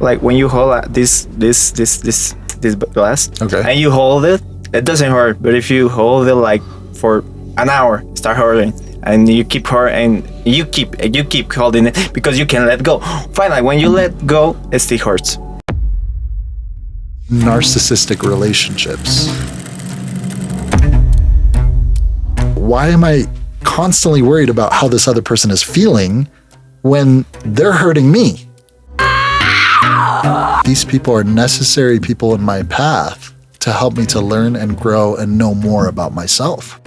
Like when you hold this glass, Okay. and you hold it, it doesn't hurt. But if you hold it like for an hour, it start hurting, and you keep holding it because you can let go. Finally, when you let go, it still hurts. Narcissistic relationships. Why am I constantly worried about how this other person is feeling when they're hurting me? These people are necessary people in my path to help me to learn and grow and know more about myself.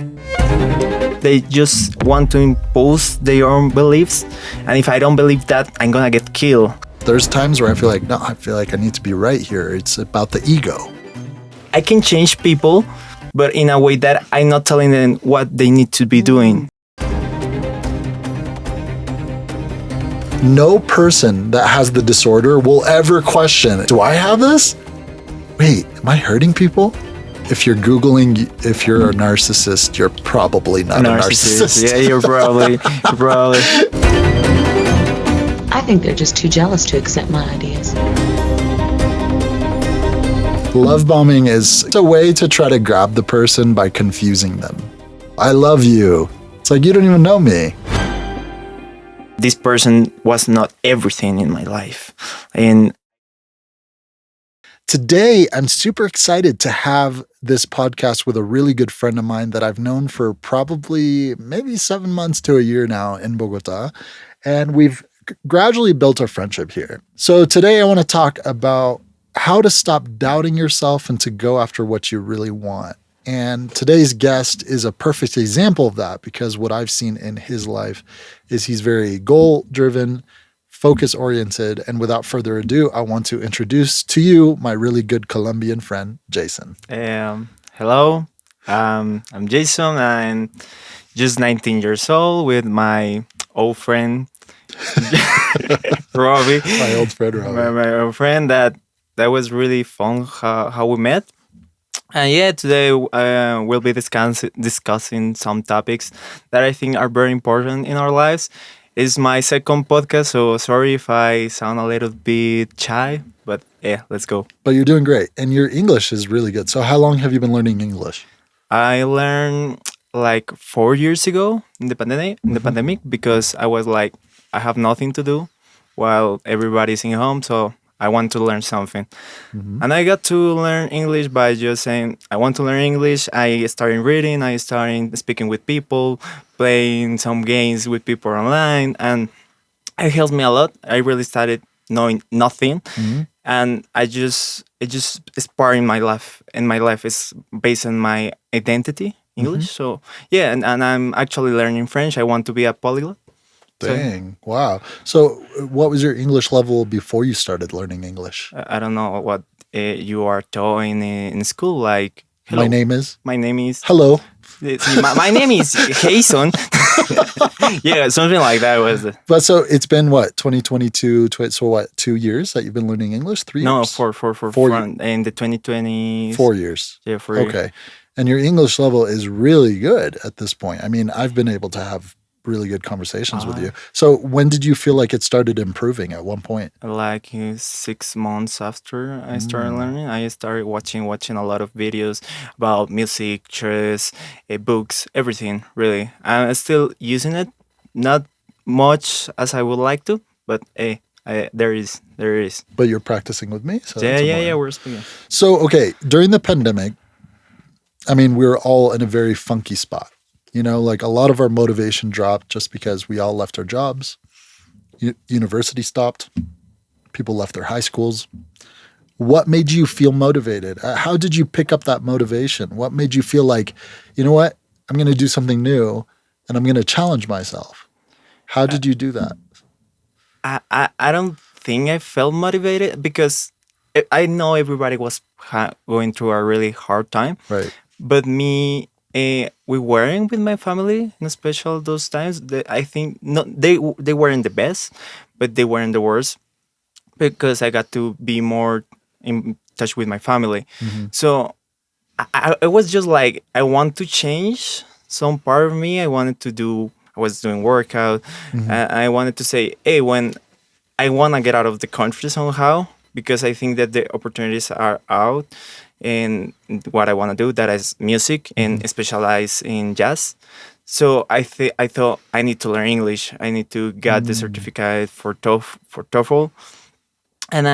They just want to impose their own beliefs, and if I don't believe that, I'm gonna get killed. There's times where I feel like I need to be right here. It's about the ego. I can change people, but in a way that I'm not telling them what they need to be doing. No person that has the disorder will ever question, do I have this? Wait, am I hurting people? If you're Googling if you're a narcissist, you're probably not a narcissist. Yeah, you're probably. I think they're just too jealous to accept my ideas. Love bombing is a way to try to grab the person by confusing them. I love you. It's like, you don't even know me. This person was not everything in my life. And today, I'm super excited to have this podcast with a really good friend of mine that I've known for probably maybe 7 months to a year now in Bogota. And we've gradually built a friendship here. So today I want to talk about how to stop doubting yourself and to go after what you really want. And today's guest is a perfect example of that, because what I've seen in his life is he's very goal-driven, focus-oriented. And without further ado, I want to introduce to you my really good Colombian friend, Jason. hello, I'm Jason. I'm just 19 years old with my old friend, Robbie. My old friend, Robbie. My old friend that was really fun how we met. And yeah, today we'll be discussing some topics that I think are very important in our lives. It's my second podcast, so sorry if I sound a little bit shy, but yeah, let's go. But you're doing great, and your English is really good. So how long have you been learning English? I learned like 4 years ago in the pandemic, because I was like, I have nothing to do while everybody's in home, so I want to learn something. And I got to learn English by just saying, I want to learn English. I started reading, I started speaking with people, playing some games with people online, and it helped me a lot. I really started knowing nothing, and it just is part in my life. And my life is based on my identity, English. So yeah, and I'm actually learning French. I want to be a polyglot. Dang, wow. So what was your English level before you started learning English? I don't know what you are taught in school. Like, hello. My name is? My name is... Hello. My name is Jason. Yeah, something like that was it. But so it's been what, 2022, so what, 2 years that you've been learning English? 3 years? No, four in the 2020... 4 years. Yeah, 4 years. Okay. And your English level is really good at this point. I mean, I've been able to have really good conversations with you. So when did you feel like it started improving? At one point? Like 6 months after I started learning, I started watching a lot of videos about music, chess, books, everything, really. I'm still using it, not much as I would like to, but there is. But you're practicing with me? So yeah, we're speaking. So, okay, during the pandemic, I mean, we were all in a very funky spot. You know, like a lot of our motivation dropped just because we all left our jobs. University stopped. People left their high schools. What made you feel motivated? How did you pick up that motivation? What made you feel like, you know what, I'm going to do something new and I'm going to challenge myself? How did you do that? I don't think I felt motivated, because I know everybody was going through a really hard time. Right. But me... we weren't with my family in special those times. I think they weren't the best, but they weren't the worst, because I got to be more in touch with my family. So I was just like, I want to change some part of me. I was doing workout. I wanted to say, hey, when I want to get out of the country somehow, because I think that the opportunities are out in what I want to do, that is music and specialize in jazz. So I thought I need to learn English. I need to get the certificate for for TOEFL, and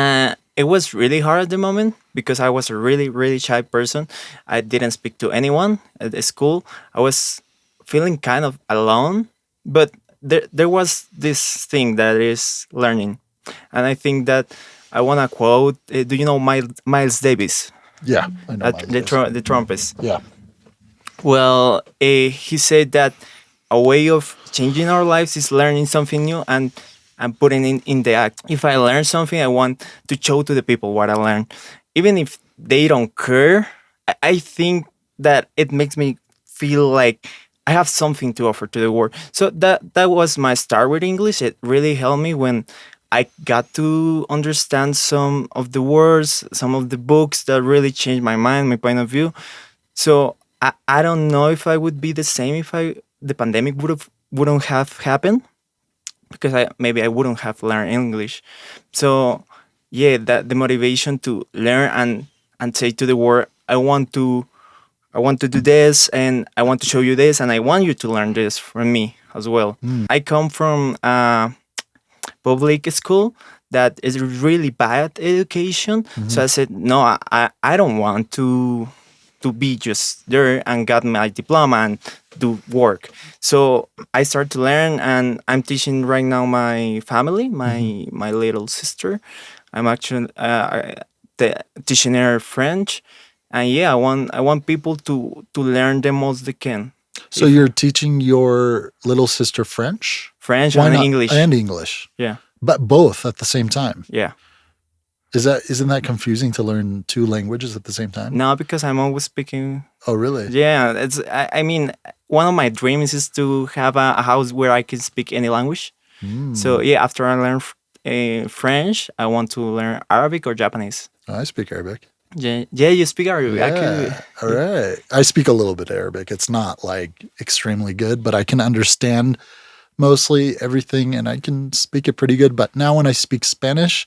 it was really hard at the moment because I was a really really shy person. I didn't speak to anyone at the school. I was feeling kind of alone, but there was this thing that is learning, and I think that I want to quote. Do you know Miles Davis, Yeah, I know my the trumpets? Yeah. Well, he said that a way of changing our lives is learning something new and putting it in the act. If I learn something, I want to show to the people what I learned. Even if they don't care, I think that it makes me feel like I have something to offer to the world. So that was my start with English. It really helped me when I got to understand some of the words, some of the books that really changed my mind, my point of view. So I don't know if I would be the same if the pandemic wouldn't have happened, because I wouldn't have learned English. So yeah, that the motivation to learn and say to the world, I want to do this and I want to show you this and I want you to learn this from me as well. I come from public school that is really bad education. So I said, no, I don't want to be just there and got my diploma and do work. So I started to learn, and I'm teaching right now my family, my little sister. I'm actually teaching her French, and yeah, I want people to learn the most they can. So you're teaching your little sister French? French Why and not? English. And English. Yeah, But both at the same time. yeah. Isn't that confusing to learn two languages at the same time? No, because I'm always speaking. Oh, really? Yeah, I mean, one of my dreams is to have a house where I can speak any language. So yeah, after I learn French, I want to learn Arabic or Japanese. Oh, I speak Arabic. Yeah, yeah, you speak Arabic. Yeah. All right. I speak a little bit Arabic. It's not like extremely good, but I can understand mostly everything and I can speak it pretty good. But now when I speak Spanish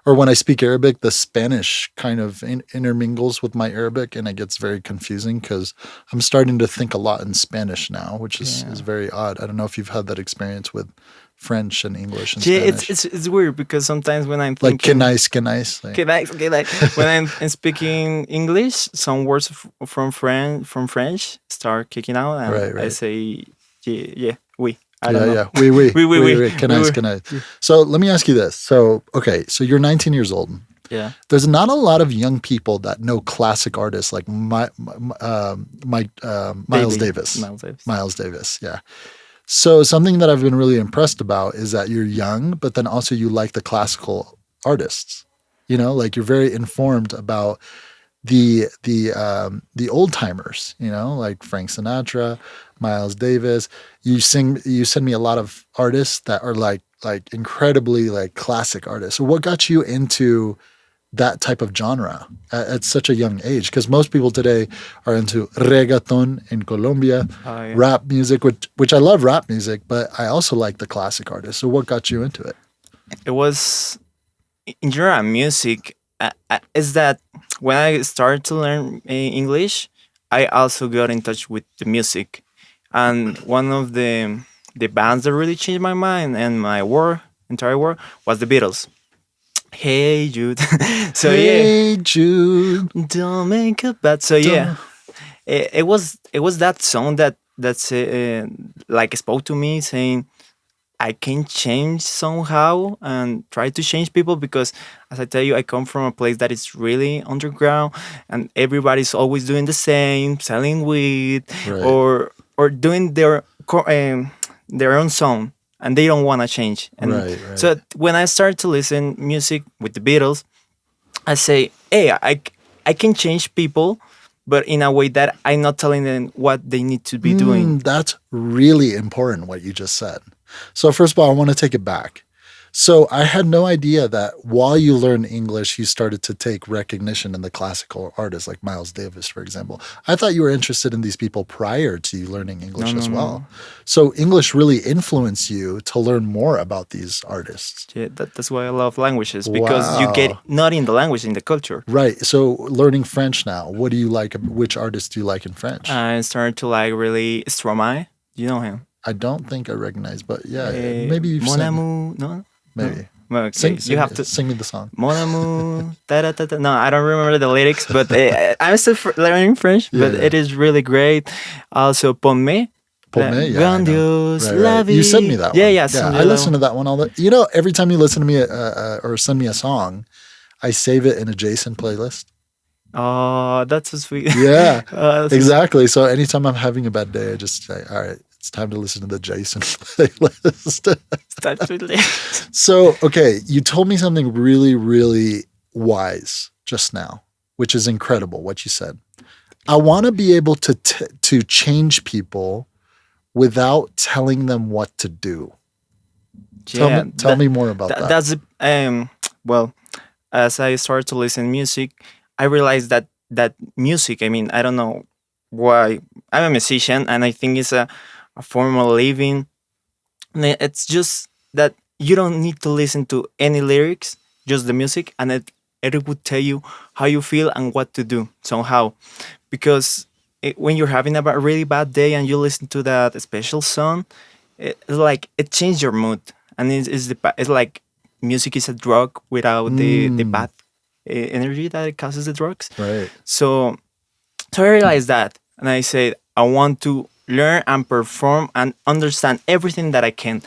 or when I speak Arabic, the Spanish kind of intermingles with my Arabic and it gets very confusing because I'm starting to think a lot in Spanish now, which is very odd. I don't know if you've had that experience with French and English and Yeah, Spanish. it's weird because sometimes when I'm Like thinking, que nice. Like, when I'm speaking English, some words from French start kicking out, and Right. I say yeah, oui. I yeah, don't know. yeah. Oui. Que nice, Oui. que nice. So let me ask you this. So, okay, so you're 19 years old. Yeah. There's not a lot of young people that know classic artists like Miles Davis. Miles Davis. Miles Davis, yeah. So something that I've been really impressed about is that you're young, but then also you like the classical artists. You know, like you're very informed about the old timers, you know, like Frank Sinatra, Miles Davis. You send me a lot of artists that are like incredibly like classic artists. So what got you into that type of genre at such a young age? Because most people today are into reggaeton in Colombia, rap music, which I love rap music, but I also like the classic artists. So what got you into it? It was in general music. Is that when I started to learn English, I also got in touch with the music, and one of the bands that really changed my mind and my entire world was the Beatles. Hey Jude. So Hey Jude, don't make a bad. So yeah, it was that song that's like spoke to me, saying I can change somehow and try to change people, because as I tell you, I come from a place that is really underground and everybody's always doing the same, selling weed, Right. or doing their own song, and they don't want to change. And Right. so when I start to listen music with the Beatles, I say, hey, I can change people, but in a way that I'm not telling them what they need to be doing. That's really important what you just said. So first of all, I want to take it back. So I had no idea that while you learn English, you started to take recognition in the classical artists like Miles Davis, for example. I thought you were interested in these people prior to you learning No, English no, as well. no. So English really influenced you to learn more about these artists. Yeah, that's why I love languages because you get Wow. not in the language, in the culture. Right. So learning French now, what do you like? Which artists do you like in French? I started to like really Stromae. You know him? I don't think I recognize, but yeah, maybe you've Mon sang. amour, no, no. Maybe. Well, okay, Sing, you sing, have to. sing me the song. Mon amour, da da da da. No, I don't remember the lyrics, but I'm still learning French. Yeah, But yeah. it is really great. Also, Pomme, Pommeille, yeah, I know. grandiose, Right, la right. You sent me vie. that Yeah, one. yeah, Yeah, send I you listen to that that one all the. You know, every time you listen to me or send me a song, I save it in a JSON playlist. one. Oh, that's so sweet. Yeah, That's so exactly. So anytime I'm having a bad day, I just say, "All right, it's time to listen to the JSON playlist." that's really. So, okay, you told me something really, really wise just now, which is incredible. What you said. I want to be able to change people without telling them what to do. Yeah, Tell me more about that. that's well, as I started to listen music, I realized that music. I mean, I don't know why. I'm a musician, and I think it's a form of living. It's just that you don't need to listen to any lyrics, just the music, and it would tell you how you feel and what to do somehow. Because when you're having a really bad day and you listen to that special song, it's like it changes your mood, and it's like music is a drug without the bad energy that it causes the drugs. Right. So I realized that, and I said I want to learn and perform and understand everything that I can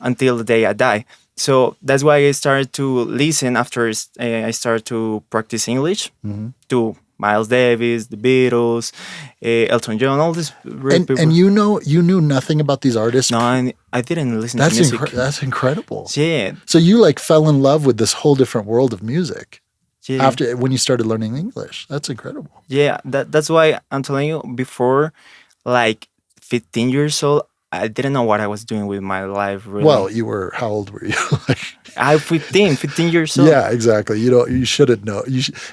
until the day I die. So that's why I started to listen after I started to practice English to Miles Davis, the Beatles, Elton John, all these real people. And you knew nothing about these artists. No, I didn't listen to music. That's incredible. Yeah, So you like fell in love with this whole different world of music yeah, after when you started learning English. That's incredible. yeah. That's why I'm telling you. Before, like 15 years old, I didn't know what I was doing with my life. Really. Well, you were how old were you? I'm 15 years old. Yeah, exactly. You shouldn't know.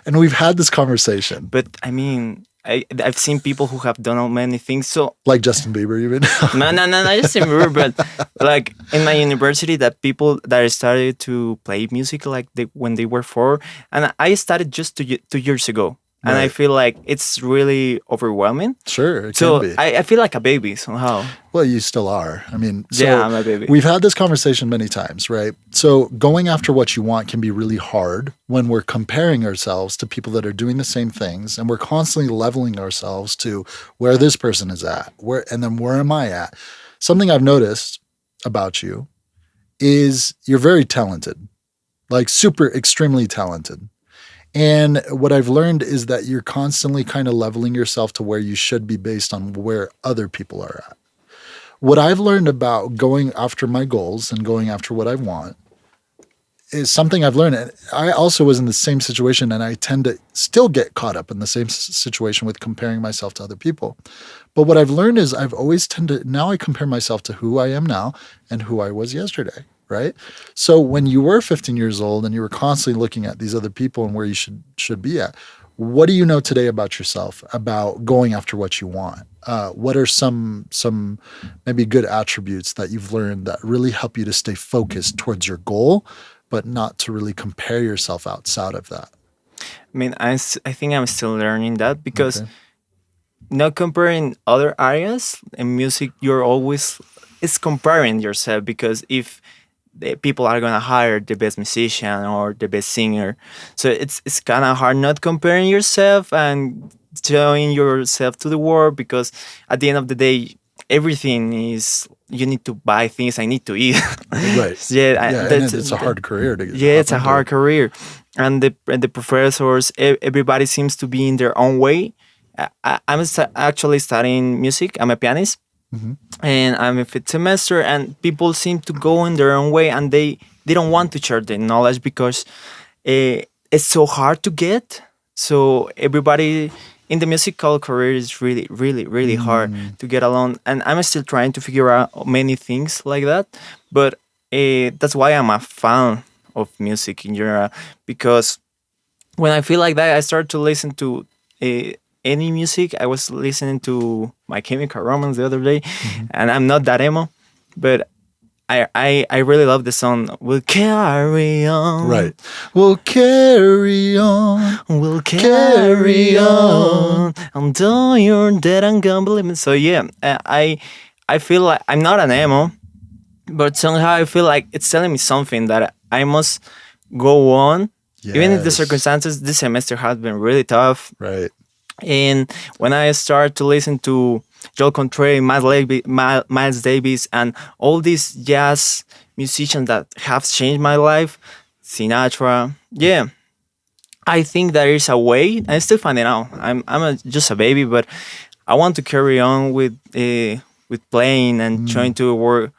And we've had this conversation. But I mean, I've seen people who have done many things. So Like Justin Bieber, even. no, I just remember. But like in my university, that people that started to play music like when they were 4, and I started just 2 years ago, and I Right. feel like it's really overwhelming. Sure, it So can be. I feel like a baby somehow. Well, you still are. I mean, so Yeah, I'm a baby. we've had this conversation many times, right? So going after what you want can be really hard when we're comparing ourselves to people that are doing the same things, and we're constantly leveling ourselves to where this person is at, and then where am I at? Something I've noticed about you is you're very talented, like super extremely talented. And what I've learned is that you're constantly kind of leveling yourself to where you should be based on where other people are at. What I've learned about going after my goals and going after what I want is something I've learned. And I also was in the same situation, and I tend to still get caught up in the same situation with comparing myself to other people. But what I've learned is I've always now I compare myself to who I am now and who I was yesterday. Right. So when you were 15 years old and you were constantly looking at these other people and where you should be at, what do you know today about yourself, about going after what you want? What are some maybe good attributes that you've learned that really help you to stay focused towards your goal, but not to really compare yourself outside of that? I mean, I think I'm still learning that because Okay. not comparing other areas in music, you're always it's comparing yourself because if the people are gonna hire the best musician or the best singer, so it's kind of hard not comparing yourself and showing yourself to the world because at the end of the day, everything is you need to buy things. I need to eat. Right. Yeah, Yeah, and it's a hard career to get. yeah, it's a into. hard career, and the professors, everybody seems to be in their own way. I'm actually studying music. I'm a pianist, Mhm. and I'm in fifth semester. And people seem to go in their own way, and they don't want to share the knowledge because it's so hard to get. So everybody in the musical career is really, really, really hard to get along. And I'm still trying to figure out many things like that, but that's why I'm a fan of music in general, because when I feel like that, I start to listen to uh, any music. I was listening to My Chemical Romance the other day, Mhm. and I'm not that emo, but I really love the song "We'll Carry On." Right. We'll carry on. We'll Carry carry on until you're dead and gone. Believe me. So yeah, I feel like I'm not an emo, but somehow I feel like it's telling me something that I must go on, even if the Yes. circumstances this semester has been really tough. Right. And when I start to listen to Joel Contrary, Miles Davis, and all these jazz musicians that have changed my life, Sinatra, yeah, I think there is a way. I'm still finding out. Just a baby, but I want to carry on with playing and trying Mm. to work.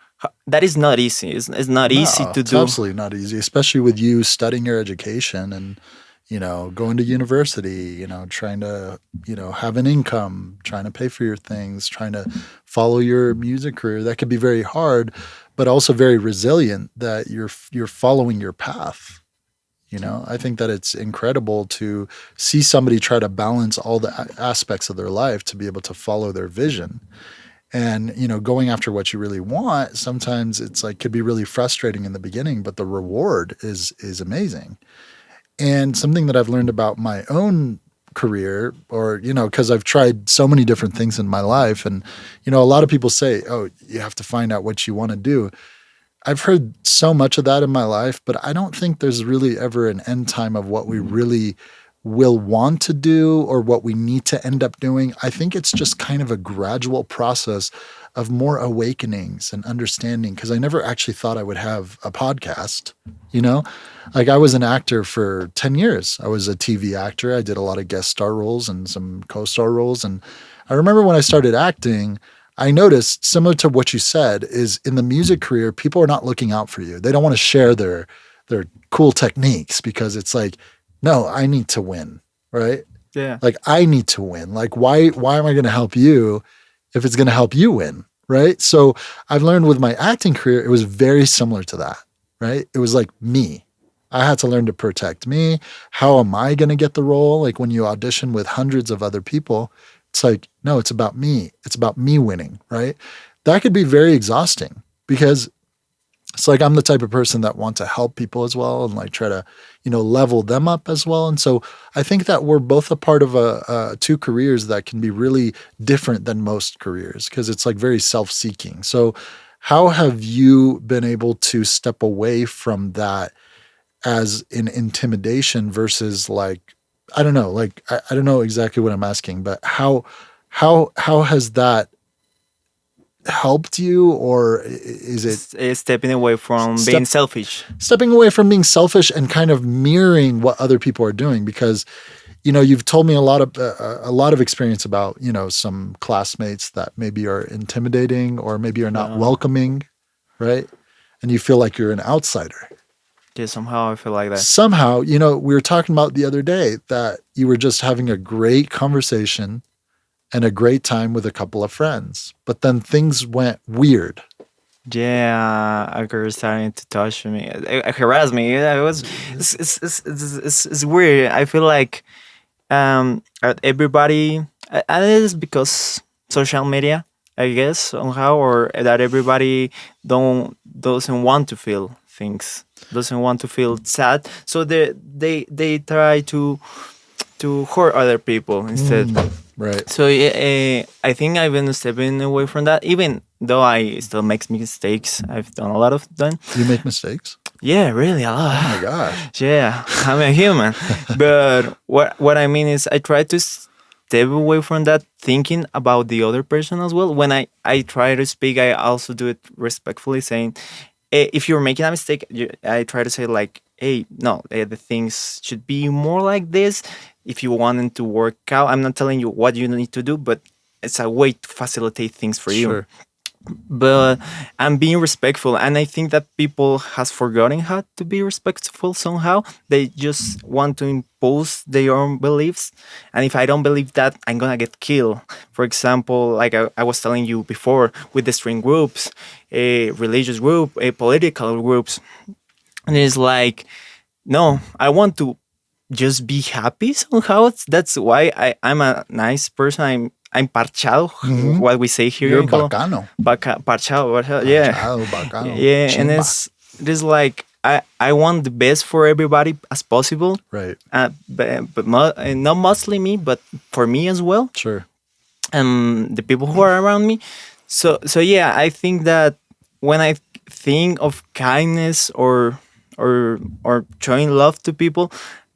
That is not easy. It's not easy No, to it's do. absolutely not easy, especially with you studying your education and, going to university, trying to, have an income, trying to pay for your things, trying to follow your music career. That could be very hard, but also very resilient that you're following your path. I think that it's incredible to see somebody try to balance all the aspects of their life to be able to follow their vision. And, going after what you really want, sometimes it's like could be really frustrating in the beginning, but the reward is amazing. And something that I've learned about my own career, or, because I've tried so many different things in my life. And, a lot of people say, oh, you have to find out what you want to do. I've heard so much of that in my life, but I don't think there's really ever an end time of what we really will want to do or what we need to end up doing. I think it's just kind of a gradual process of more awakenings and understanding, because I never actually thought I would have a podcast, you know? Like I was an actor for 10 years. I was a TV actor. I did a lot of guest star roles and some co-star roles. And I remember when I started acting, I noticed, similar to what you said, is in the music career, people are not looking out for you. They don't want to share their cool techniques because it's like, no, I need to win, right? Yeah. Like I need to win. Like why am I going to help you if it's going to help you win, right? So I've learned with my acting career, it was very similar to that, right? It was like me. I had to learn to protect me. How am I going to get the role? Like when you audition with hundreds of other people, it's like, no, it's about me. It's about me winning, right? That could be very exhausting because it's like I'm the type of person that wants to help people as well and like try to, level them up as well. And so I think that we're both a part of two careers that can be really different than most careers because it's like very self-seeking. So how have you been able to step away from that as in intimidation versus like, I don't know, like I don't know exactly what I'm asking, but how has that helped you, or is it Stepping away from being step selfish. stepping away from being selfish and kind of mirroring what other people are doing? Because you've told me a lot of experience about some classmates that maybe are intimidating or maybe are not Uh, welcoming, right? And you feel like you're an outsider. yeah, somehow I feel like that. Somehow, we were talking about the other day that you were just having a great conversation and a great time with a couple of friends, but then things went weird. Yeah, a girl starting to touch me, harass me. Yeah, it was. It's weird. I feel like everybody, and it is because social media, I guess, somehow, or that everybody doesn't want to feel things, doesn't want to feel sad, so they try to hurt other people instead. Right. So yeah, I think I've been stepping away from that, even though I still make mistakes. I've done a lot of them. You make mistakes? Yeah, really a lot. Oh my gosh. Yeah, I'm a human. But what I mean is I try to step away from that thinking about the other person as well. When I try to speak, I also do it respectfully, saying, if you're making a mistake, I try to say like, hey, no, the things should be more like this. If you want them to work out, I'm not telling you what you need to do, but it's a way to facilitate things for you. Sure. but I'm being respectful, and I think that people has forgotten how to be respectful somehow. They just want to impose their own beliefs, and if I don't believe that, I'm gonna get killed. For example, like I was telling you before, with the string groups, a religious group, a political groups, and it's like, no, I want to just be happy somehow. That's why I'm a nice person. I'm parchado, Mhm. what we say here You're in Colombia. bacano. Parchado, yeah. Parchado, bacano. Yeah, and Chimba. it's like I want the best for everybody as possible. Right. And not mostly me, but for me as well, Sure. and the people who are around me. So yeah, I think that when I think of kindness or showing love to people,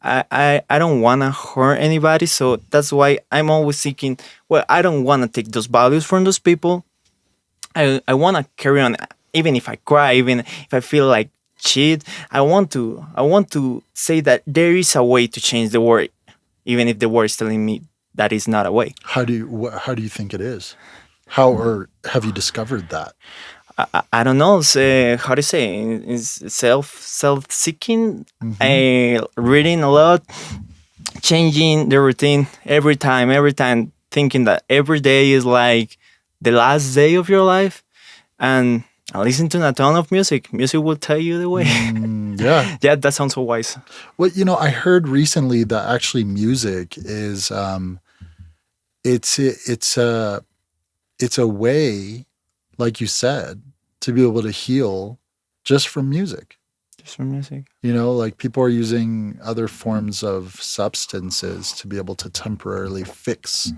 I don't want to hurt anybody. So that's why I'm always seeking. Well, I don't want to take those values from those people. I want to carry on, even if I cry, even if I feel like shit. I want to say that there is a way to change the world, even if the world is telling me that is not a way. How do you think it is? How or have you discovered that? I don't know. How to say? Is self seeking. Reading a lot, changing the routine every time, thinking that every day is like the last day of your life, and listen to a ton of music. Music will tell you the way. Yeah. Yeah, that sounds so wise. Well, I heard recently that actually music is it's a way, like you said, to be able to heal just from music. Just for music. Like people are using other forms of substances to be able to temporarily fix,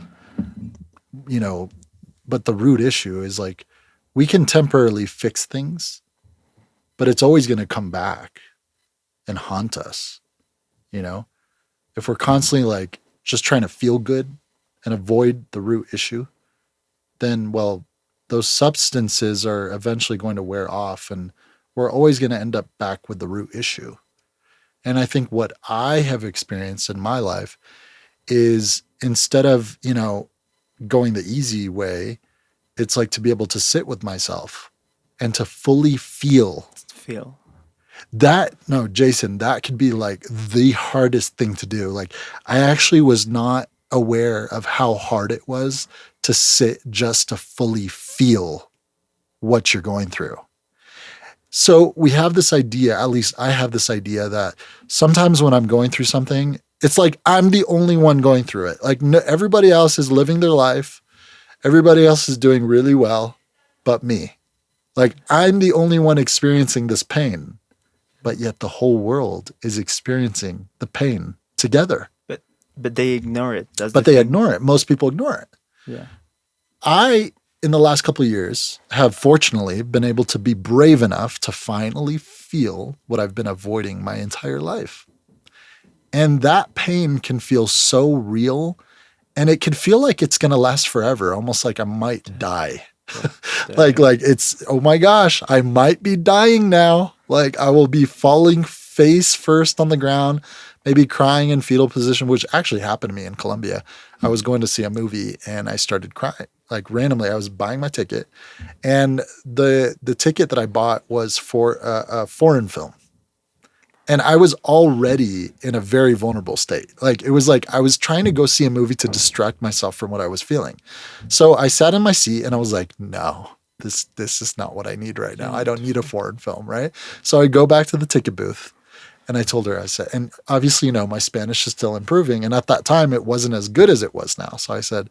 but the root issue is like we can temporarily fix things, but it's always going to come back and haunt us. If we're constantly like just trying to feel good and avoid the root issue, then, well, those substances are eventually going to wear off and we're always going to end up back with the root issue. And I think what I have experienced in my life is instead of, going the easy way, it's like to be able to sit with myself and to fully feel Feel. that. No, Jason, that could be like the hardest thing to do. Like I actually was not aware of how hard it was to sit just to fully feel what you're going through. So we have this idea, at least I have this idea that sometimes when I'm going through something, it's like I'm the only one going through it. Like no, everybody else is living their life. Everybody else is doing really well, but me. Like I'm the only one experiencing this pain, but yet the whole world is experiencing the pain together. But they ignore it. But they ignore it. Most people ignore it. Yeah. I, in the last couple of years, have fortunately been able to be brave enough to finally feel what I've been avoiding my entire life. And that pain can feel so real, and it can feel like it's going to last forever, almost like I might die. like it's, oh my gosh, I might be dying now. Like I will be falling face first on the ground, maybe crying in fetal position, which actually happened to me in Colombia. I was going to see a movie and I started crying. Like randomly, I was buying my ticket, and the ticket that I bought was for a foreign film. And I was already in a very vulnerable state. Like it was like I was trying to go see a movie to distract myself from what I was feeling. So I sat in my seat and I was like, no, this is not what I need right now. I don't need a foreign film, right? So I go back to the ticket booth and I told her, I said, and obviously, my Spanish is still improving. And at that time, it wasn't as good as it was now. So I said,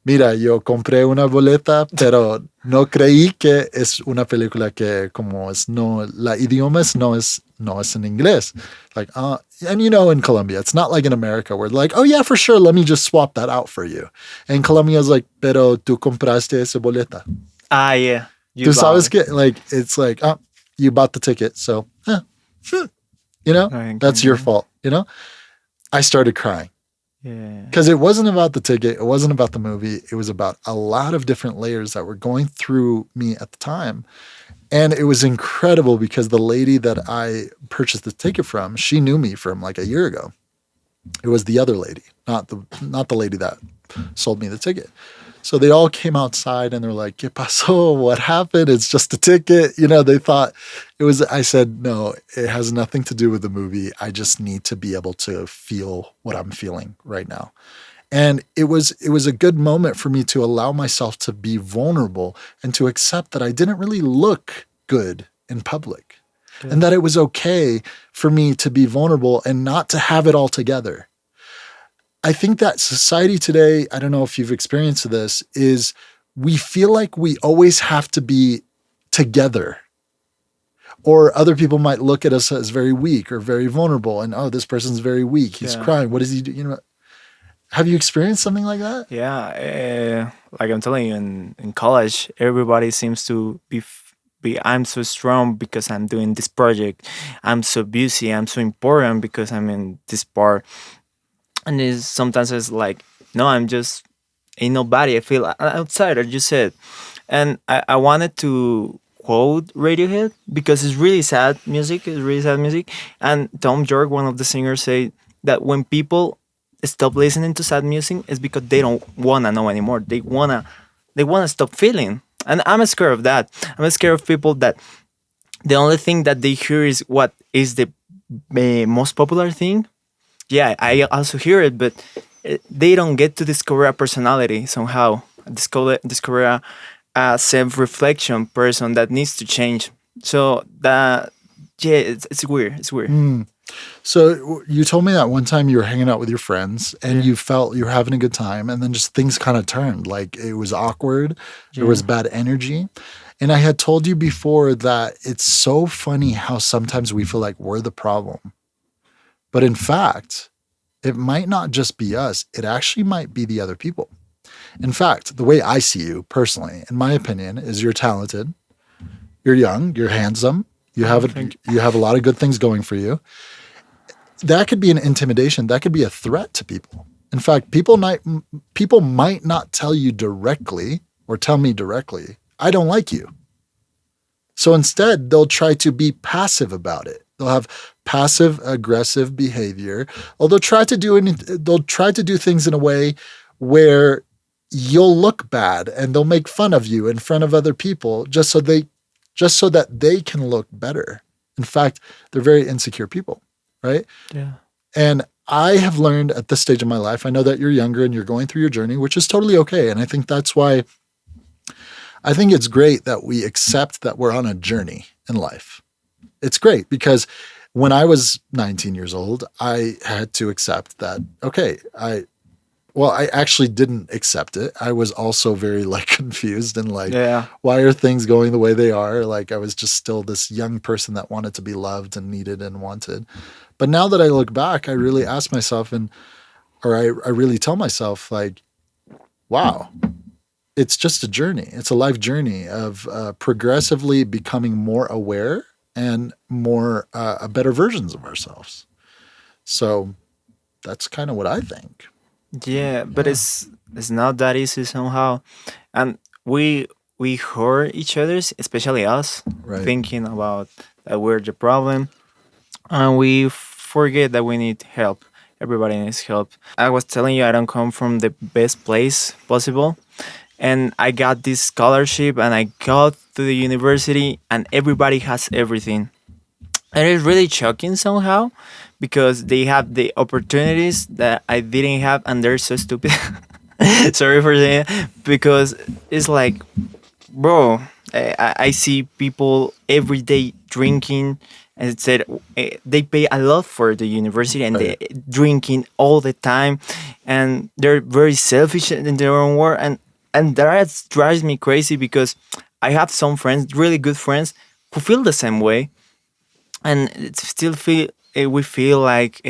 mira, yo compré una boleta, pero no creí que es una película que como es no, la idioma no es en inglés. Like, and in Colombia, it's not like in America where like, oh yeah, for sure, let me just swap that out for you. And Colombia is like, pero tú compraste esa boleta. Ah, yeah. Tú sabes que, like, it's like, oh, you bought the ticket, so, that's your fault, I started crying. Yeah. Because it wasn't about the ticket. It wasn't about the movie. It was about a lot of different layers that were going through me at the time. And it was incredible because the lady that I purchased the ticket from, she knew me from like a year ago. It was the other lady, not the lady that sold me the ticket. So they all came outside and they're like, ¿Qué pasó? What happened? It's just a ticket. They thought it was, I said, no, it has nothing to do with the movie. I just need to be able to feel what I'm feeling right now. And it was a good moment for me to allow myself to be vulnerable and to accept that I didn't really look good in public Yeah. and that it was okay for me to be vulnerable and not to have it all together. I think that society today, I don't know if you've experienced this, is we feel like we always have to be together. Or other people might look at us as very weak or very vulnerable and, oh, this person's very weak. He's Yeah. crying. What does he do? Have you experienced something like that? Yeah, like I'm telling you, in college, everybody seems to be. I'm so strong because I'm doing this project. I'm so busy. I'm so important because I'm in this part. And sometimes it's like, no, I'm just ain't nobody. I feel outsider. You said, and I wanted to quote Radiohead because it's really sad music. It's really sad music. And Tom York, one of the singers, say that when people stop listening to sad music, it's because they don't wanna know anymore. They wanna stop feeling. And I'm scared of that. I'm scared of people that the only thing that they hear is what is the most popular thing. Yeah, I also hear it, but they don't get to discover a personality somehow. Discover a self-reflection person that needs to change. So that, yeah, it's weird. It's weird. So you told me that one time you were hanging out with your friends and Yeah. you felt you were having a good time, and then just things kind of turned. Like it was awkward. There was bad energy. And I had told you before that it's so funny how sometimes we feel like we're the problem. But in fact, it might not just be us. It actually might be the other people. In fact, the way I see you personally, in my opinion, is you're talented, you're young, you're handsome, Thank you have a lot of good things going for you. That could be an intimidation. That could be a threat to people. In fact, people might not tell you directly or tell me directly, I don't like you. So instead, they'll try to be passive about it. They'll have passive aggressive behavior, or they'll try to do things in a way where you'll look bad and they'll make fun of you in front of other people just so that they can look better. In fact, they're very insecure people, right? Yeah. And I have learned at this stage of my life, I know that you're younger and you're going through your journey, which is totally okay. And I think that's why I think it's great that we accept that we're on a journey in life. It's great because when I was 19 years old, I had to accept that, okay, I actually didn't accept it. I was also very confused and Yeah. why are things going the way they are? Like I was just still this young person that wanted to be loved and needed and wanted. But now that I look back, I really ask myself I really tell myself wow, it's just a journey. It's a life journey of progressively becoming more aware and more better versions of ourselves. So that's kind of what I think. Yeah, but Yeah. it's not that easy somehow, and we hurt each other's, especially us, Right. thinking about that we're the problem, and we forget that we need help. Everybody needs help. I was telling you I don't come from the best place possible, and I got this scholarship, and I got to the university, and everybody has everything. And it's really shocking somehow because they have the opportunities that I didn't have and they're so stupid. Sorry for saying it, because it's like, bro, I see people every day drinking and it said they pay a lot for the university and Right. they drinking all the time and they're very selfish in their own world and that drives me crazy because I have some friends, really good friends, who feel the same way and it still feel we feel like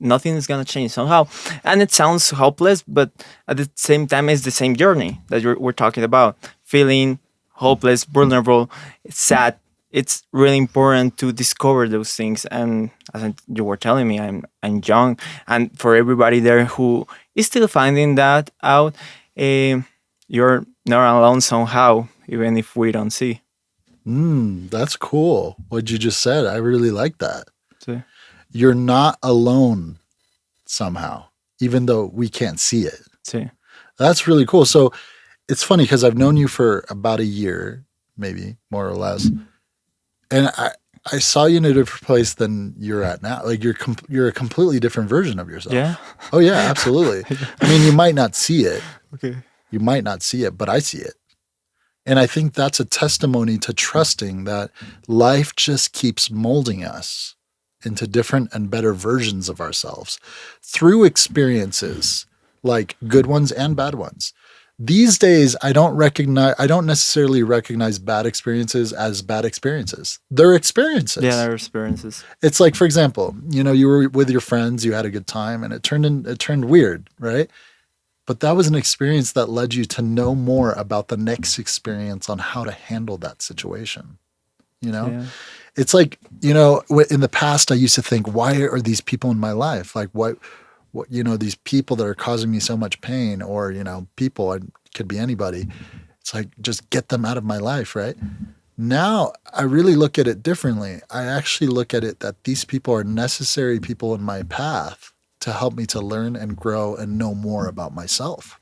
nothing is gonna change somehow, and it sounds hopeless, but at the same time, it's the same journey that we're talking about. Feeling hopeless, vulnerable, sad. It's really important to discover those things. And you were telling me, I'm young, and for everybody there who is still finding that out, uh, you're not alone somehow, even if we don't see. That's cool. What you just said, I really like that. So, You're not alone somehow, even though we can't see it. so That's really cool. So it's funny because I've known you for about a year, maybe more or less, and I saw you in a different place than you're at now. Like you're a completely different version of Yeah. yourself. Oh yeah, absolutely. I mean, you might not see it. Okay. You might not see it, but I see it. And I think that's a testimony to trusting that life just keeps molding us into different and better versions of ourselves through experiences, like good ones and bad ones. These days, I don't necessarily recognize bad experiences as bad experiences. They're experiences. Yeah, their experiences. It's like, for example, you were with your friends, you had a good time, and it turned weird, right? But that was an experience that led you to know more about the next experience on how to handle that situation. Yeah. It's like, in the past, I used to think, why are these people in my life? Like what, these people that are causing me so much pain, or, people, it could be anybody. It's like, just get them out of my life. Right now, I really look at it differently. I actually look at it that these people are necessary people in my path to help me to learn and grow and know more about myself.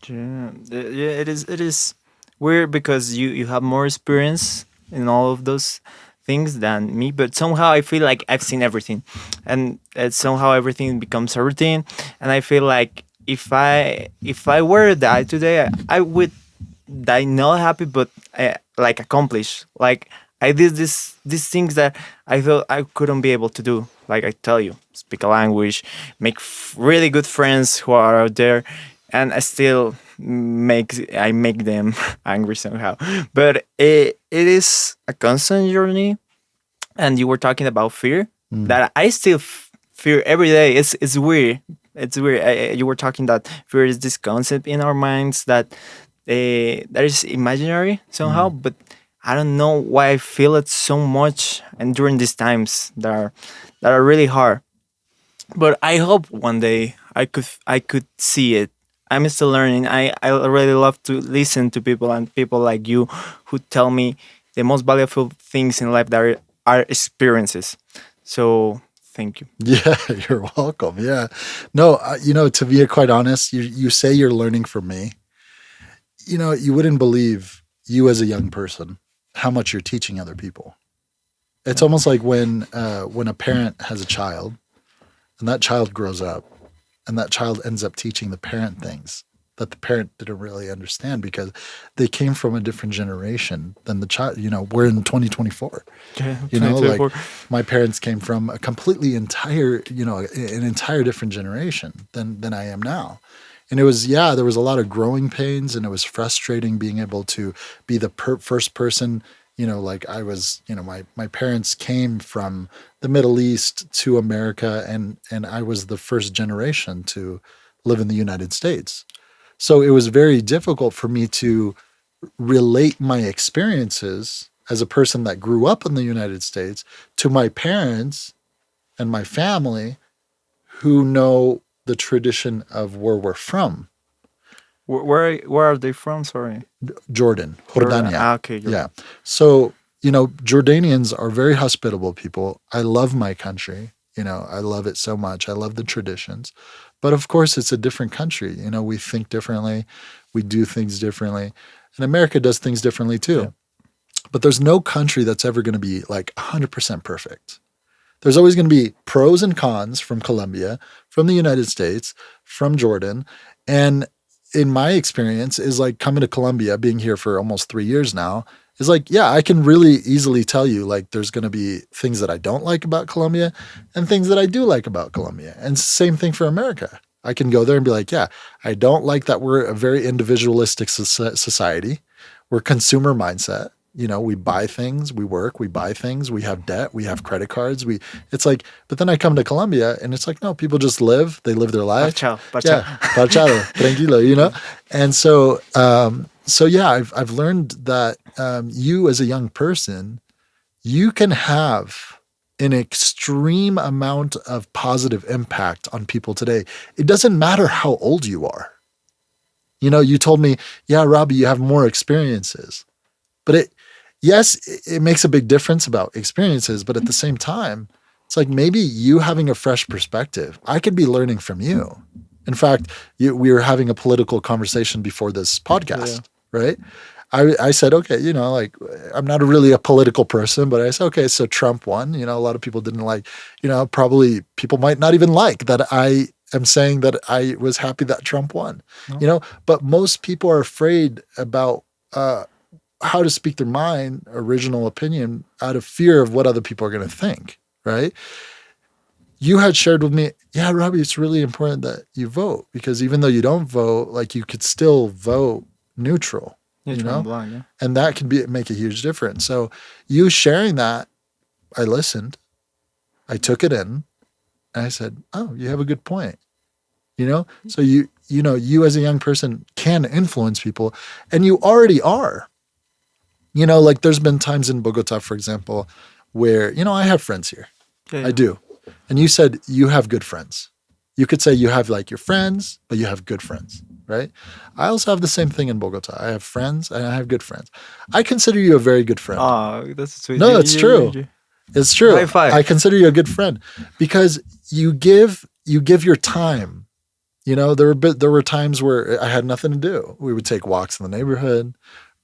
Yeah, it is weird because you have more experience in all of those things than me, but somehow I feel like I've seen everything, and somehow everything becomes a routine, and I feel like if I were to die today, I would die not happy, but like accomplished. Like I did these things that I thought I couldn't be able to do. Like I tell you, speak a language, make really good friends who are out there, and I make them angry somehow. But it is a constant journey. And you were talking about fear Mm. that I still fear every day. It's weird. It's weird. You were talking that fear is this concept in our minds that is imaginary somehow, Mm. but I don't know why I feel it so much, and during these times that are really hard. But I hope one day I could see it. I'm still learning. I really love to listen to people, and people like you who tell me the most valuable things in life that are experiences. So thank you. Yeah, you're welcome. Yeah. No, to be quite honest, you say you're learning from me. You wouldn't believe, you as a young person, how much you're teaching other people. It's almost like when a parent has a child and that child grows up and that child ends up teaching the parent things that the parent didn't really understand because they came from a different generation than the child. We're in 2024. Yeah, Like 2024. my parents came from a completely an entire different generation than I am now. And there was a lot of growing pains, and it was frustrating being able to be the first person, like I was, my parents came from the Middle East to America, and I was the first generation to live in the United States. So it was very difficult for me to relate my experiences as a person that grew up in the United States to my parents and my family who know the tradition of where we're from. Where are they from? Sorry. Jordan, Jordan. Jordania. Okay. Yeah. So, Jordanians are very hospitable people. I love my country. I love it so much. I love the traditions. But of course, it's a different country. We think differently. We do things differently. And America does things differently too. Yeah. But there's no country that's ever going to be like 100% perfect. There's always going to be pros and cons from Colombia, from the United States, from Jordan. And in my experience is like coming to Colombia, being here for almost 3 years now, is like, yeah, I can really easily tell you like there's going to be things that I don't like about Colombia and things that I do like about Colombia. And same thing for America. I can go there and be like, yeah, I don't like that we're a very individualistic society. We're consumer mindset. We buy things, we work, we buy things, we have debt, we have credit cards. It's like, but then I come to Colombia and it's like, no, people just live, they live their life. Parchao. Yeah, parchado, tranquilo, And so yeah, I've learned that you as a young person, you can have an extreme amount of positive impact on people today. It doesn't matter how old you are. You told me, yeah, Robbie, you have more experiences. But yes, it makes a big difference about experiences, but at the same time, it's like maybe you having a fresh perspective. I could be learning from you. In fact, we were having a political conversation before this podcast, right? I said, okay, like I'm not really a political person, but I said, okay, so Trump won. A lot of people didn't like, probably people might not even like that I am saying that I was happy that Trump won, but most people are afraid about how to speak their mind, original opinion, out of fear of what other people are going to think, right? You had shared with me, yeah, Robbie, it's really important that you vote because even though you don't vote, like you could still vote neutral, Blind, yeah. and that can make a huge difference. So you sharing that, I listened, I took it in, and I said, oh, you have a good point. So you as a young person can influence people, and you already are. Like there's been times in Bogota, for example, where, I have friends here. Yeah. I do. And you said you have good friends. You could say you have like your friends, but you have good friends, right? I also have the same thing in Bogota. I have friends and I have good friends. I consider you a very good friend. Oh, that's sweet. No, it's true. It's true. High five. I consider you a good friend because you give your time. There were times where I had nothing to do. We would take walks in the neighborhood,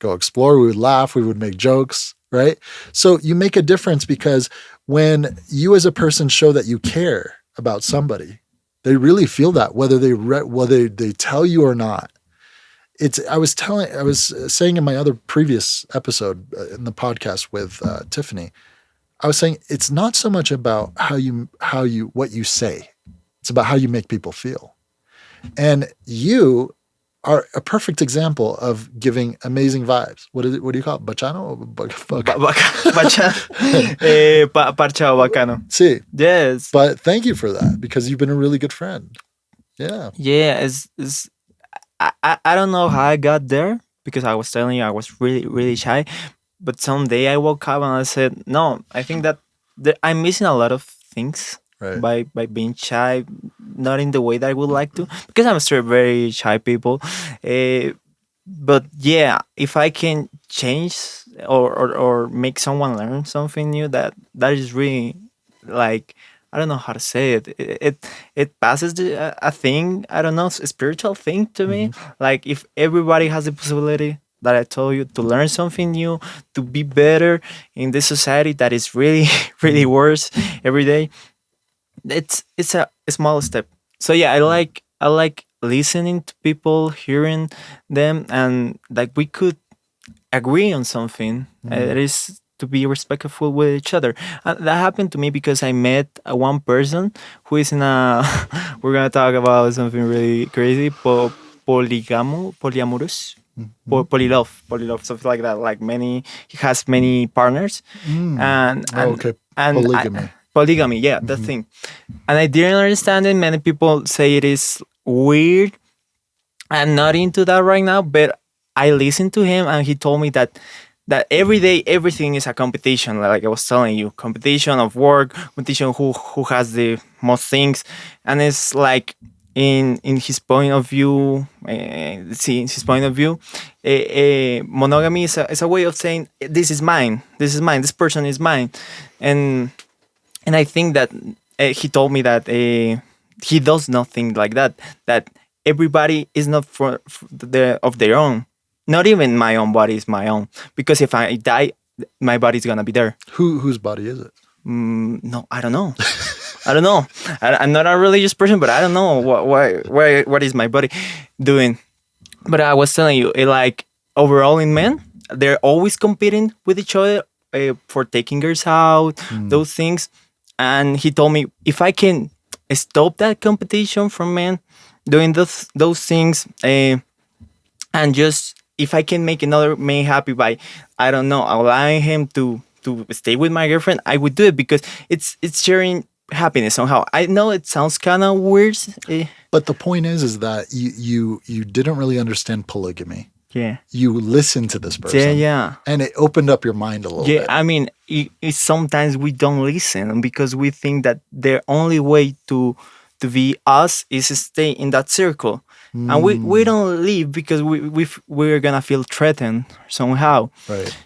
go explore. We would laugh. We would make jokes, right? So you make a difference because when you as a person show that you care about somebody, they really feel that whether they tell you or not. I was saying in my other previous episode in the podcast with Tiffany, I was saying it's not so much about what you say. It's about how you make people feel. And you are a perfect example of giving amazing vibes. What do you call it? Bachano? Parchao bacano. See. Yes. But thank you for that because you've been a really good friend. Yeah. Yeah. I don't know how I got there because I was telling you I was really, really shy. But someday I woke up and I said, no, I think that I'm missing a lot of things. Right. By being shy, not in the way that I would like to, because I'm still very shy people. But yeah, if I can change or make someone learn something new, that is really like, I don't know how to say it. It passes a thing, I don't know, a spiritual thing to me. Like if everybody has the possibility that I told you to learn something new, to be better in this society that is really, really worse every day. It's a small step. So yeah, I like listening to people, hearing them, and like we could agree on something. It is to be respectful with each other. That happened to me because I met one person who is in a. We're gonna talk about something really crazy. Polyamorous. Polylove, something like that. Like he has many partners, and okay, polygamy. Polygamy, yeah, that thing. And I didn't understand it. Many people say it is weird. I'm not into that right now, but I listened to him and he told me that every day everything is a competition. Like I was telling you, competition of work, competition who has the most things, and it's like in his point of view. Monogamy is a way of saying this is mine. This person is mine, and I think that he told me that he does not think like that. That everybody is not of their own. Not even my own body is my own. Because if I die, my body's gonna be there. Whose body is it? No, I don't know. I'm not a religious person, but I don't know what is my body doing. But I was telling you, like overall in men, they're always competing with each other for taking girls out, those things. And he told me if I can stop that competition from men doing those things, and just if I can make another man happy by, I don't know, allowing him to stay with my girlfriend, I would do it because it's sharing happiness somehow. I know it sounds kind of weird, but the point is that you didn't really understand polygamy. Yeah. You listened to this person. Yeah. And it opened up your mind a little bit. Yeah, I mean, sometimes we don't listen because we think that the only way to be us is to stay in that circle. And we don't leave because we're going to feel threatened somehow. Right.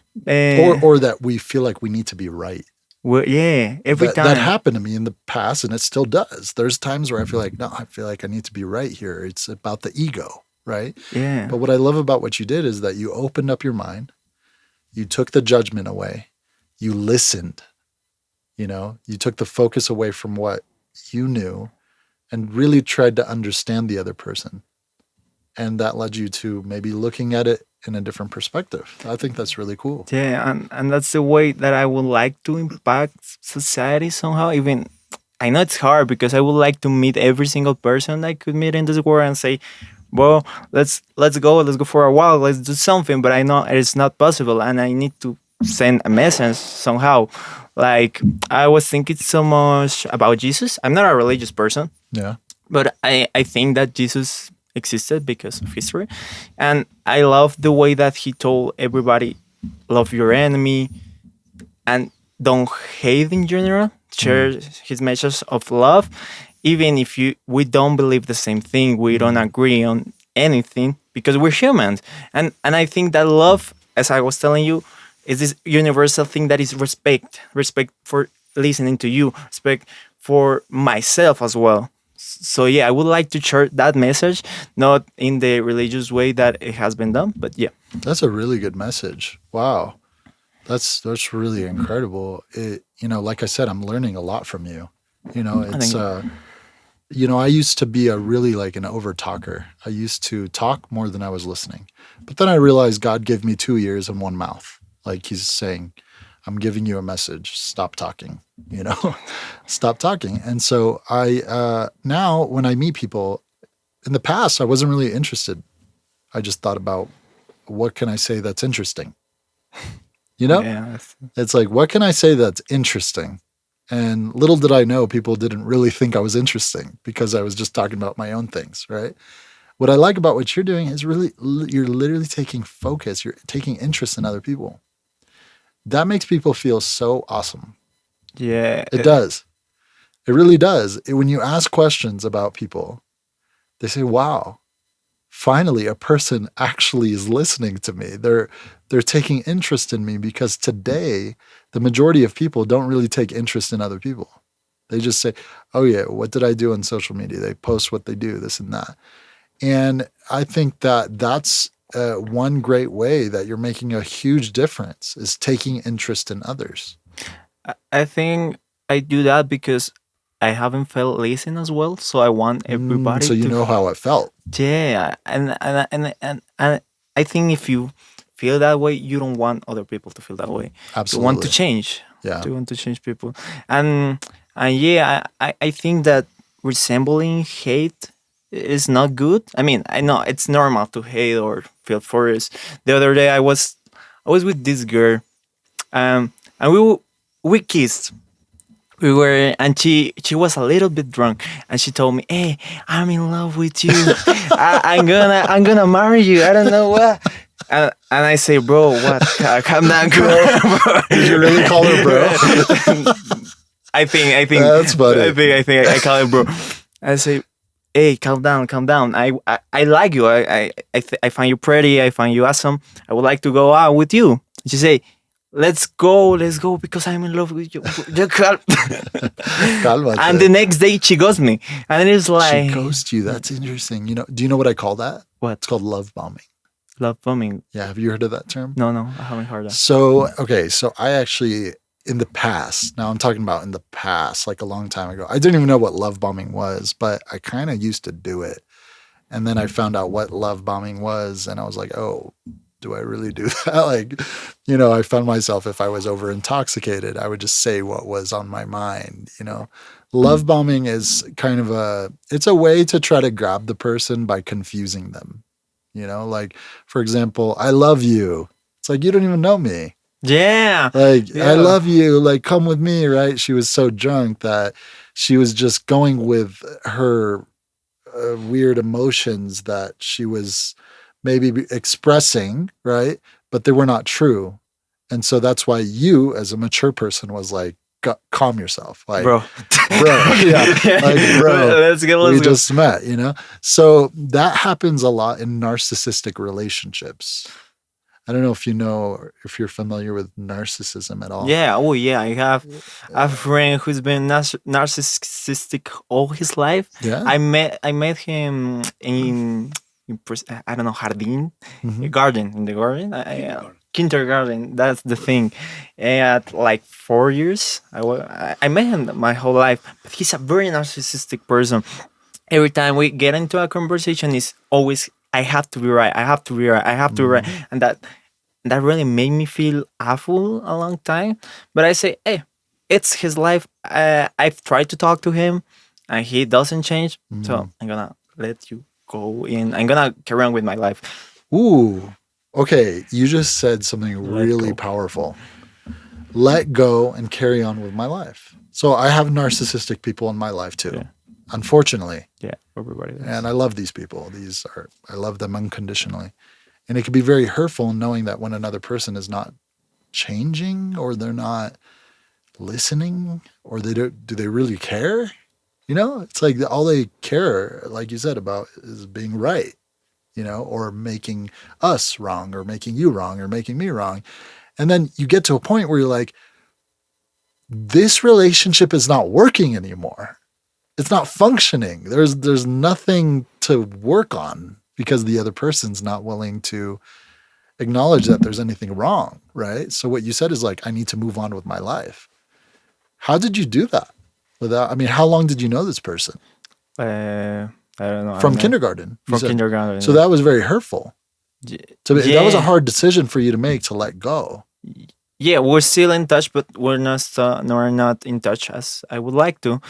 Or that we feel like we need to be right. Well, yeah, every That time. happened to me in the past, and it still does. There's times where I feel like, no, I feel like I need to be right here. It's about the ego, right? Yeah. But what I love about what you did is that you opened up your mind, you took the judgment away, you listened, you took the focus away from what you knew and really tried to understand the other person. And that led you to maybe looking at it in a different perspective. I think that's really cool. Yeah, and that's the way that I would like to impact society somehow. Even I know it's hard because I would like to meet every single person I could meet in this world and say, "Well, let's go for a while, let's do something." But I know it's not possible, and I need to send a message somehow. Like I was thinking so much about Jesus. I'm not a religious person, Yeah. but I think that Jesus existed because of history. And I love the way that he told everybody, love your enemy and don't hate in general. Share his message of love. Even if we don't believe the same thing, we don't agree on anything because we're humans. And I think that love, as I was telling you, is this universal thing that is respect. Respect for listening to you, respect for myself as well. So yeah, I would like to share that message, not in the religious way that it has been done, but yeah. That's a really good message. Wow. That's really incredible. Like I said, I'm learning a lot from you. I It's think I used to be a really like an over talker. I used to talk more than I was listening. But then I realized God gave me 2 ears and one mouth. Like he's saying, I'm giving you a message. Stop talking, stop talking. And so I now when I meet people, in the past, I wasn't really interested. I just thought about what can I say that's interesting? yeah, It's like, what can I say that's interesting? And little did I know people didn't really think I was interesting because I was just talking about my own things, right? What I like about what you're doing is really, you're literally taking focus. You're taking interest in other people. That makes people feel so awesome. yeah, It does. It really does. When you ask questions about people, they say, wow, finally a person actually is listening to me. They're taking interest in me because today the majority of people don't really take interest in other people. They just say, oh yeah, what did I do on social media? They post what they do, this and that. And I think that that's one great way that you're making a huge difference is taking interest in others. I think I do that because I haven't felt listened as well. So I want everybody So you to know how it felt. yeah, and I think if you feel that way, you don't want other people to feel that way. You want to Absolutely. change. Yeah. To want to change people, and yeah, I think that resembling hate is not good. I mean, I know it's normal to hate or feel forced. The other day, I was with this girl, and we kissed. We were, and she was a little bit drunk, and she told me, "Hey, I'm in love with you. I'm gonna marry you. I don't know what." And I say, "Bro, what? Calm down, bro." Did you really call her bro? I think That's funny. I call her bro. I say, "Hey, calm down, calm down. I like you. I find you pretty. I find you awesome. I would like to go out with you." She say, let's go because I'm in love with you. Cálmate. And the next day she ghosts me, and it's like She ghosts you. That's interesting. Do you know what I call that? What? It's called love bombing. Love bombing. Yeah. Have you heard of that term? No, I haven't heard that. So, okay. So I actually, in the past, now I'm talking about in the past, like a long time ago, I didn't even know what love bombing was, but I kind of used to do it. And then I found out what love bombing was. And I was like, oh, do I really do that? Like, I found myself, if I was over intoxicated, I would just say what was on my mind. Love bombing is kind of it's a way to try to grab the person by confusing them. Like, for example, I love you. It's like, you don't even know me. Yeah. Like, Yeah. I love you. Like, come with me, right? She was so drunk that she was just going with her weird emotions that she was maybe expressing, right? But they were not true. And so that's why you, as a mature person, was like, calm yourself. Like, Bro. Yeah. Like, bro, Let's go. we just met, So that happens a lot in narcissistic relationships. I don't know if you know, if you're familiar with narcissism at all. Yeah. Oh, yeah. I have a friend who's been narcissistic all his life. Yeah. I met him I don't know, jardín, Mhm. garden, in the garden. Kindergarten. That's the thing. At like 4 years, I met him my whole life. But he's a very narcissistic person. Every time we get into a conversation, is always I have to be right. I have to be right. I have to be right, and that really made me feel awful a long time. But I say, hey, it's his life. I've tried to talk to him, and he doesn't change. So I'm gonna let you go, and I'm gonna carry on with my life. Ooh. Okay, you just said something Let really go. powerful. Let go and carry on with my life. So I have narcissistic people in my life too. Yeah. Unfortunately. Yeah, everybody does. And I love these people. I love them unconditionally. And it can be very hurtful knowing that when another person is not changing, or they're not listening, or do they really care? It's like all they care, like you said, about is being right, or making us wrong, or making you wrong, or making me wrong. And then you get to a point where you're like, this relationship is not working anymore. It's not functioning. There's nothing to work on because the other person's not willing to acknowledge that there's anything wrong, right? So what you said is like, I need to move on with my life. How did you do that? How long did you know this person? I don't know. From kindergarten. From kindergarten. So that was very hurtful. So that was a Yeah. hard decision for you to make, to let go. Yeah, we're still in touch, but we're not in touch as I would like to.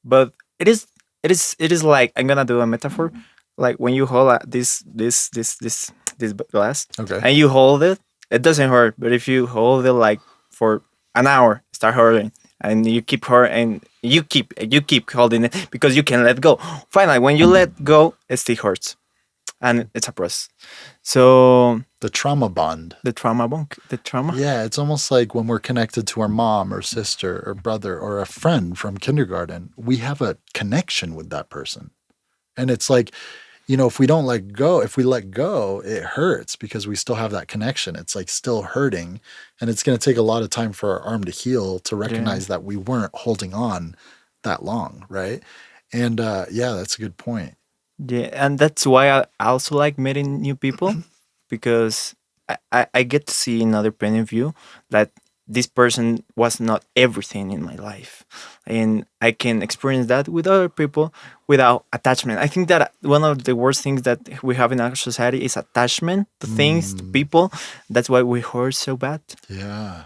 But it is like, I'm gonna do a metaphor. Like when you hold this glass, Okay. and you hold it, it doesn't hurt. But if you hold it like for an hour, it start hurting, and you keep hurt, and you keep holding it because you can let go. Finally, when you let go, it still hurts, and it's a process. So The trauma bond. the trauma. Yeah, it's almost like when we're connected to our mom or sister or brother or a friend from kindergarten, we have a connection with that person. And it's like, if we don't let go, if we let go, it hurts because we still have that connection. It's like still hurting. And it's going to take a lot of time for our arm to heal, to recognize that we weren't holding on that long. Right. And yeah, that's a good point. Yeah, and that's why I also like meeting new people, because I get to see another point of view, that this person was not everything in my life. And I can experience that with other people without attachment. I think that one of the worst things that we have in our society is attachment to things, to people. That's why we hurt so bad. Yeah.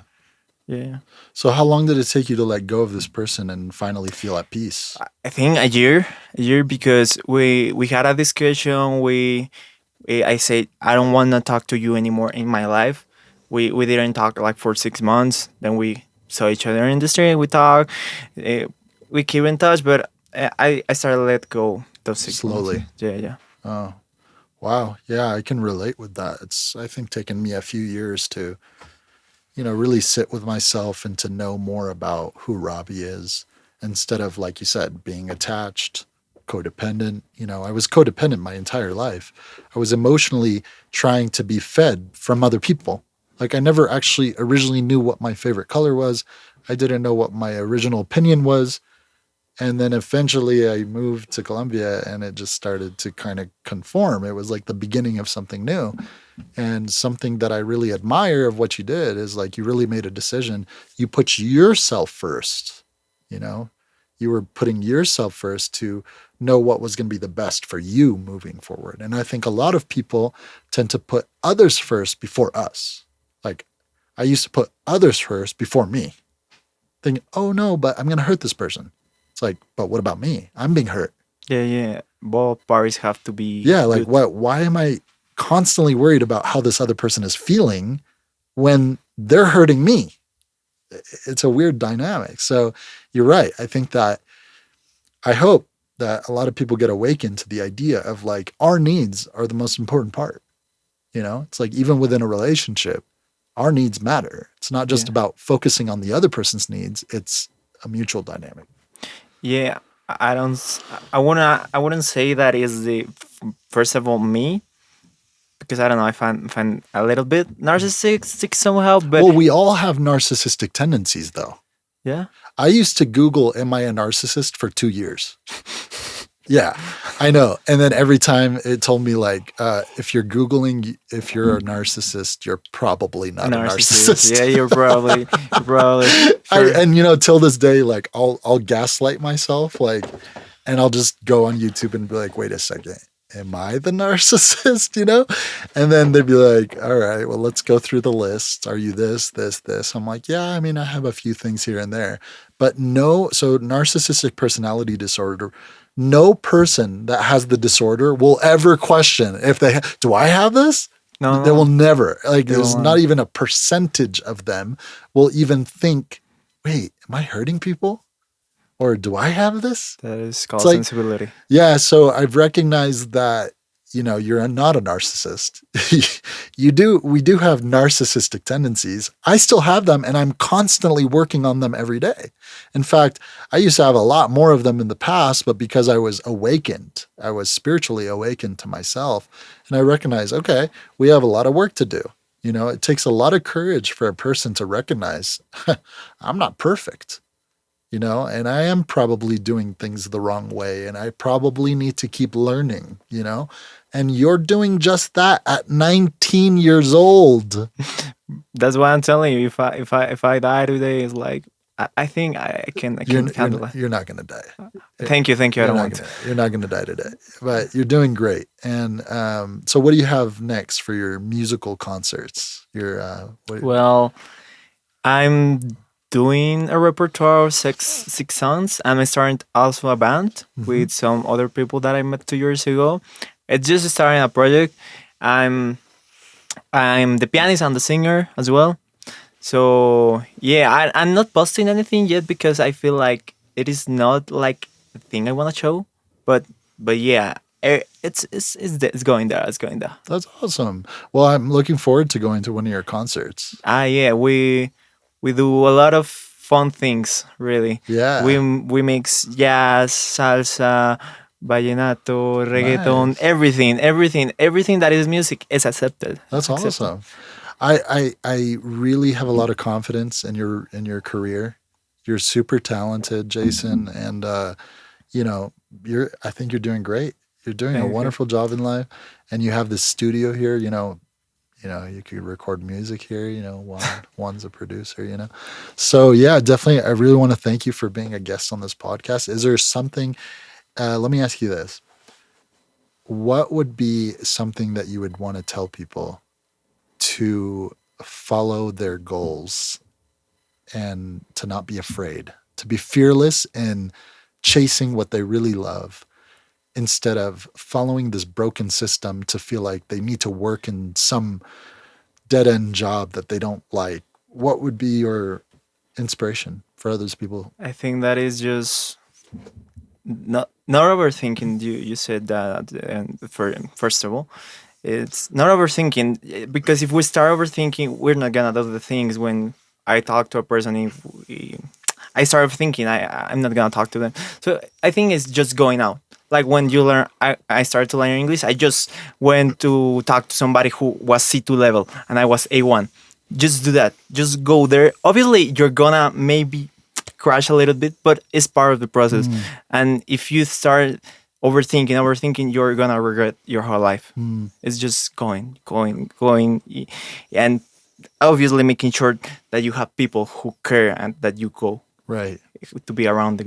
Yeah. So how long did it take you to let go of this person and finally feel at peace? I think a year, because we had a discussion. I said, I don't want to talk to you anymore in my life. We didn't talk like for 6 months. Then we saw each other in the street. We talked. Uh, we keep in touch, but I started to let go those 6 months. Slowly. Yeah, yeah. Oh, wow. Yeah, I can relate with that. It's, I think, taken me a few years to, really sit with myself and to know more about who Robbie is, instead of, like you said, being attached, codependent. I was codependent my entire life. I was emotionally trying to be fed from other people. Like I never actually originally knew what my favorite color was. I didn't know what my original opinion was. And then eventually I moved to Colombia and it just started to kind of conform. It was like the beginning of something new. And something that I really admire of what you did is like you really made a decision. You put yourself first, you know, you were putting yourself first to know what was going to be the best for you moving forward. And I think a lot of people tend to put others first before us. Like I used to put others first before me, thinking, oh no, but I'm going to hurt this person. It's like, but what about me? I'm being hurt. Yeah, yeah. Both parties have to be. Yeah, like good. what? Why am I constantly worried about how this other person is feeling when they're hurting me? It's a weird dynamic. So you're right. I think that I hope that a lot of people get awakened to the idea of like our needs are the most important part. It's like even within a relationship, our needs matter. It's not just Yeah. about focusing on the other person's needs. It's a mutual dynamic. Yeah, I don't. I wouldn't say that is the first of all me, because I don't know, I find a little bit narcissistic somehow, but Well, we all have narcissistic tendencies, though. yeah. I used to Google, "Am I a narcissist?" for 2 years. Yeah, I know. And then every time it told me, like, if you're Googling if you're a narcissist, you're probably A not a narcissist. narcissist. Yeah, you're probably for And till this day, like, I'll gaslight myself, like, and I'll just go on YouTube and be like, wait a second, am I the narcissist? And then they'd be like, all right, well, let's go through the list. Are you this, this, this? I'm like, yeah, I mean, I have a few things here and there, but no. So narcissistic personality disorder, no person that has the disorder will ever question if do I have this? no, They will never, like, they there's will not even a percentage of them will even think, wait, am I hurting people? Or do I have this? that is It's called like, sensibility. yeah, so I've recognized that, you're not a narcissist. We do have narcissistic tendencies. I still have them, and I'm constantly working on them every day. In fact, I used to have a lot more of them in the past, but because I was awakened, I was spiritually awakened to myself, and I recognize, okay, we have a lot of work to do. It takes a lot of courage for a person to recognize I'm not perfect. And I am probably doing things the wrong way, and I probably need to keep learning, and you're doing just that at 19 years old. That's why I'm telling you. If I die today, it's like I think I can handle it. You're not going to die. Thank you. I don't want to. You're not going to die today, but you're doing great. And so what do you have next for your musical concerts? Well, I'm doing a repertoire of six songs. I'm starting also a band with some other people that I met 2 years ago. It's just starting a project. I'm the pianist and the singer as well. So yeah, I'm not posting anything yet because I feel like it is not like the thing I want to show. But yeah, it's going there. It's going there. That's awesome. Well, I'm looking forward to going to one of your concerts. Yeah, we do a lot of fun things. Really, Yeah. we mix jazz, salsa, vallenato, reggaeton, Nice. everything that is music is accepted. That's Accepted. awesome. I really have a lot of confidence in your career. You're super talented, Jason, and I think you're doing great. You're doing a Thank you. wonderful job in life, and you have this studio here. You could record music here. Juan's a producer. So yeah, definitely. I really want to thank you for being a guest on this podcast. Is there something? Let me ask you this: what would be something that you would want to tell people to follow their goals and to not be afraid, to be fearless in chasing what they really love instead of following this broken system to feel like they need to work in some dead end job that they don't like? What would be your inspiration for others people? I think that is just not overthinking. You said that first of all, it's not overthinking because if we start overthinking, we're not gonna do the things. When I talk to a person, if I start thinking, I'm not gonna talk to them. So I think it's just going out. Like when you learn, I started to learn English. I just went to talk to somebody who was C2 level and I was A1. Just do that. Just go there. Obviously, you're gonna maybe crash a little bit, but it's part of the process. And if you start overthinking, you're gonna regret your whole life. It's just going, and obviously making sure that you have people who care and that you go Right. to be around the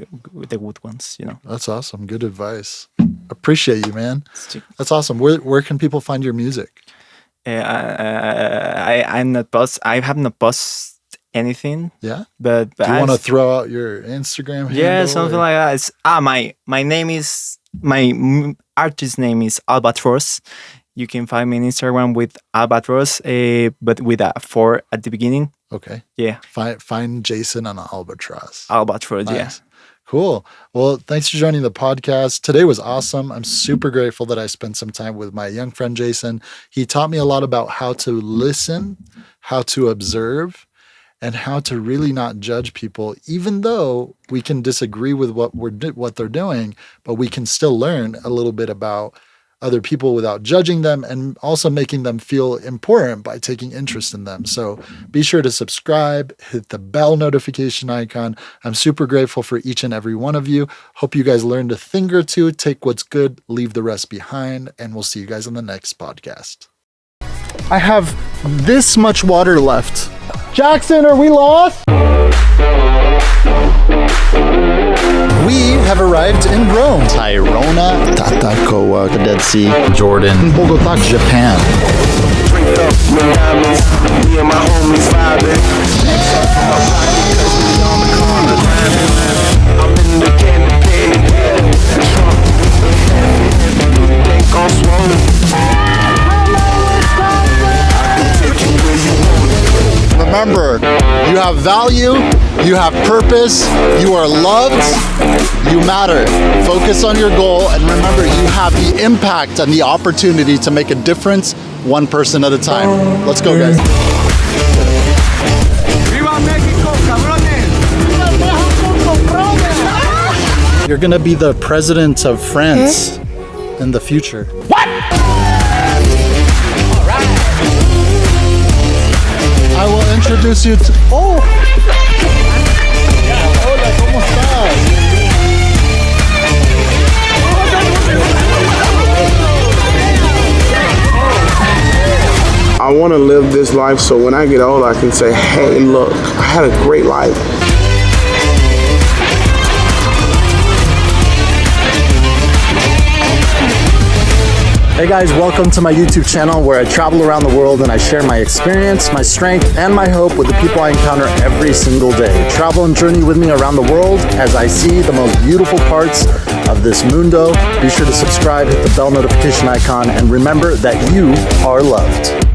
good ones. That's awesome. Good advice. Appreciate you, man. It's- That's awesome. Where can people find your music? I'm not post. I have not post anything, Yeah. but Do you want to I've- throw out your Instagram handle? yeah, something or- like that. My name is artist name is Albatross. You can find me on Instagram with Albatross, but with a 4 at the beginning. Okay. Yeah, Find Jason on Albatross. Albatross. Yeah. Nice. Cool. Well, thanks for joining the podcast. Today was awesome. I'm super grateful that I spent some time with my young friend Jason. He taught me a lot about how to listen, how to observe, and how to really not judge people, even though we can disagree with what they're doing, but we can still learn a little bit about other people without judging them, and also making them feel important by taking interest in them. So be sure to subscribe, hit the bell notification icon. I'm super grateful for each and every one of you. Hope you guys learned a thing or two. Take what's good, leave the rest behind, and we'll see you guys on the next podcast. I have this much water left. Jackson, are we lost? We have arrived in Rome. Tyrona, Tatacoa, the Dead Sea, Jordan, Bogota, Japan. Drink up with diamonds, me and my homies vibing. I'm in the candy cane, trunk, think on swole. Remember, you have value, you have purpose, you are loved, you matter. Focus on your goal, and remember, you have the impact and the opportunity to make a difference one person at a time. Let's go, guys. You're gonna be the president of France in the future. What? I will introduce you to... Oh! Hola, ¿cómo estás? I want to live this life so when I get old I can say, hey, look, I had a great life. Hey guys, welcome to my YouTube channel where I travel around the world and I share my experience, my strength, and my hope with the people I encounter every single day. Travel and journey with me around the world as I see the most beautiful parts of this mundo. Be sure to subscribe, hit the bell notification icon, and remember that you are loved.